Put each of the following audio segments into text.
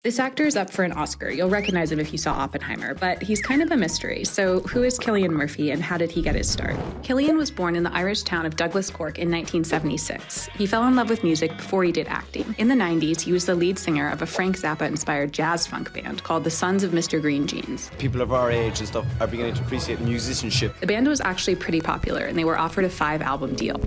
This actor is up for an Oscar. You'll recognize him if you saw Oppenheimer, but he's kind of a mystery. So who is Cillian Murphy and how did he get his start? Cillian was born in the Irish town of Douglas Cork in 1976. He fell in love with music before he did acting. In the 90s, he was the lead singer of a Frank Zappa-inspired jazz funk band called the Sons of Mr. Green Jeans. People of our age and stuff are beginning to appreciate musicianship. The band was actually pretty popular, and they were offered a 5-album deal.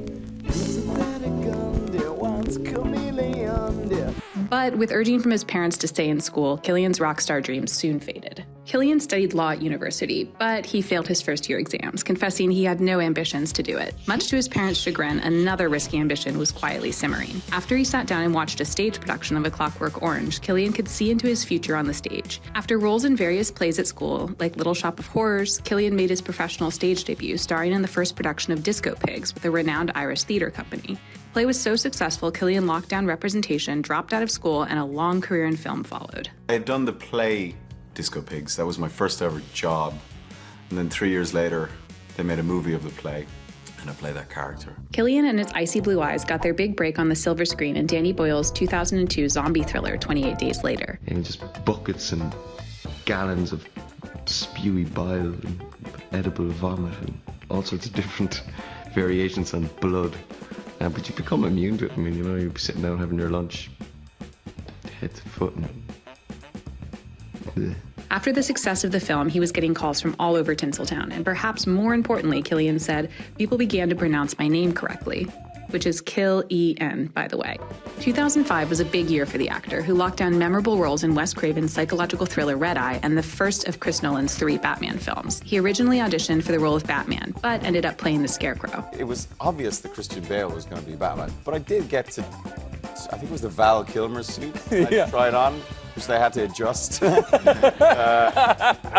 But with urging from his parents to stay in school, Cillian's rock star dreams soon faded. Cillian studied law at university, but he failed his first-year exams, confessing he had no ambitions to do it. Much to his parents' chagrin, another risky ambition was quietly simmering. After he sat down and watched a stage production of A Clockwork Orange, Cillian could see into his future on the stage. After roles in various plays at school, like Little Shop of Horrors, Cillian made his professional stage debut, starring in the first production of Disco Pigs with a renowned Irish theater company. The play was so successful, Cillian locked down representation, dropped out of school, and a long career in film followed. I had done the play Disco Pigs. That was my first ever job. And then 3 years later, they made a movie of the play, and I played that character. Cillian and his icy blue eyes got their big break on the silver screen in Danny Boyle's 2002 zombie thriller, 28 Days Later. And just buckets and gallons of spewy bile and edible vomit and all sorts of different variations on blood. But you become immune to it. I mean, you know, you'll be sitting down having your lunch, head to foot. And After the success of the film, he was getting calls from all over Tinseltown, and perhaps more importantly, Cillian said, people began to pronounce my name correctly, which is Kill-E-N, by the way. 2005 was a big year for the actor, who locked down memorable roles in Wes Craven's psychological thriller Red Eye and the first of Chris Nolan's 3 Batman films. He originally auditioned for the role of Batman, but ended up playing the Scarecrow. It was obvious that Christian Bale was going to be Batman, but I did get to, I think it was the Val Kilmer suit I tried on, which they had to adjust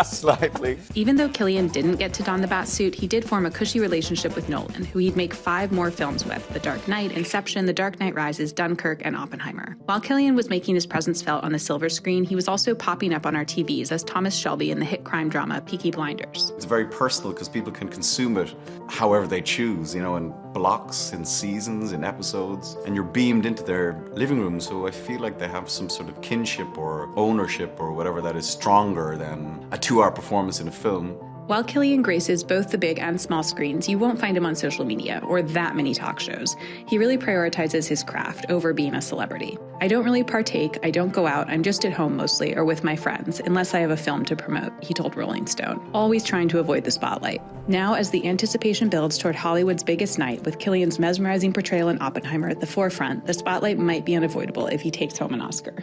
slightly. Even though Cillian didn't get to don the bat suit, he did form a cushy relationship with Nolan, who he'd make 5 more films with: The Dark Knight, Inception, The Dark Knight Rises, Dunkirk, and Oppenheimer. While Cillian was making his presence felt on the silver screen, he was also popping up on our TVs as Thomas Shelby in the hit crime drama Peaky Blinders. It's very personal because people can consume it however they choose, you know, in blocks, in seasons, in episodes, and you're beamed into their living room, so I feel like they have some sort of kinship or ownership or whatever that is stronger than a 2-hour performance in a film. While Cillian graces both the big and small screens, you won't find him on social media or that many talk shows. He really prioritizes his craft over being a celebrity. I don't really partake, I don't go out, I'm just at home mostly or with my friends, unless I have a film to promote, he told Rolling Stone, always trying to avoid the spotlight. Now, as the anticipation builds toward Hollywood's biggest night, with Cillian's mesmerizing portrayal in Oppenheimer at the forefront, the spotlight might be unavoidable if he takes home an Oscar.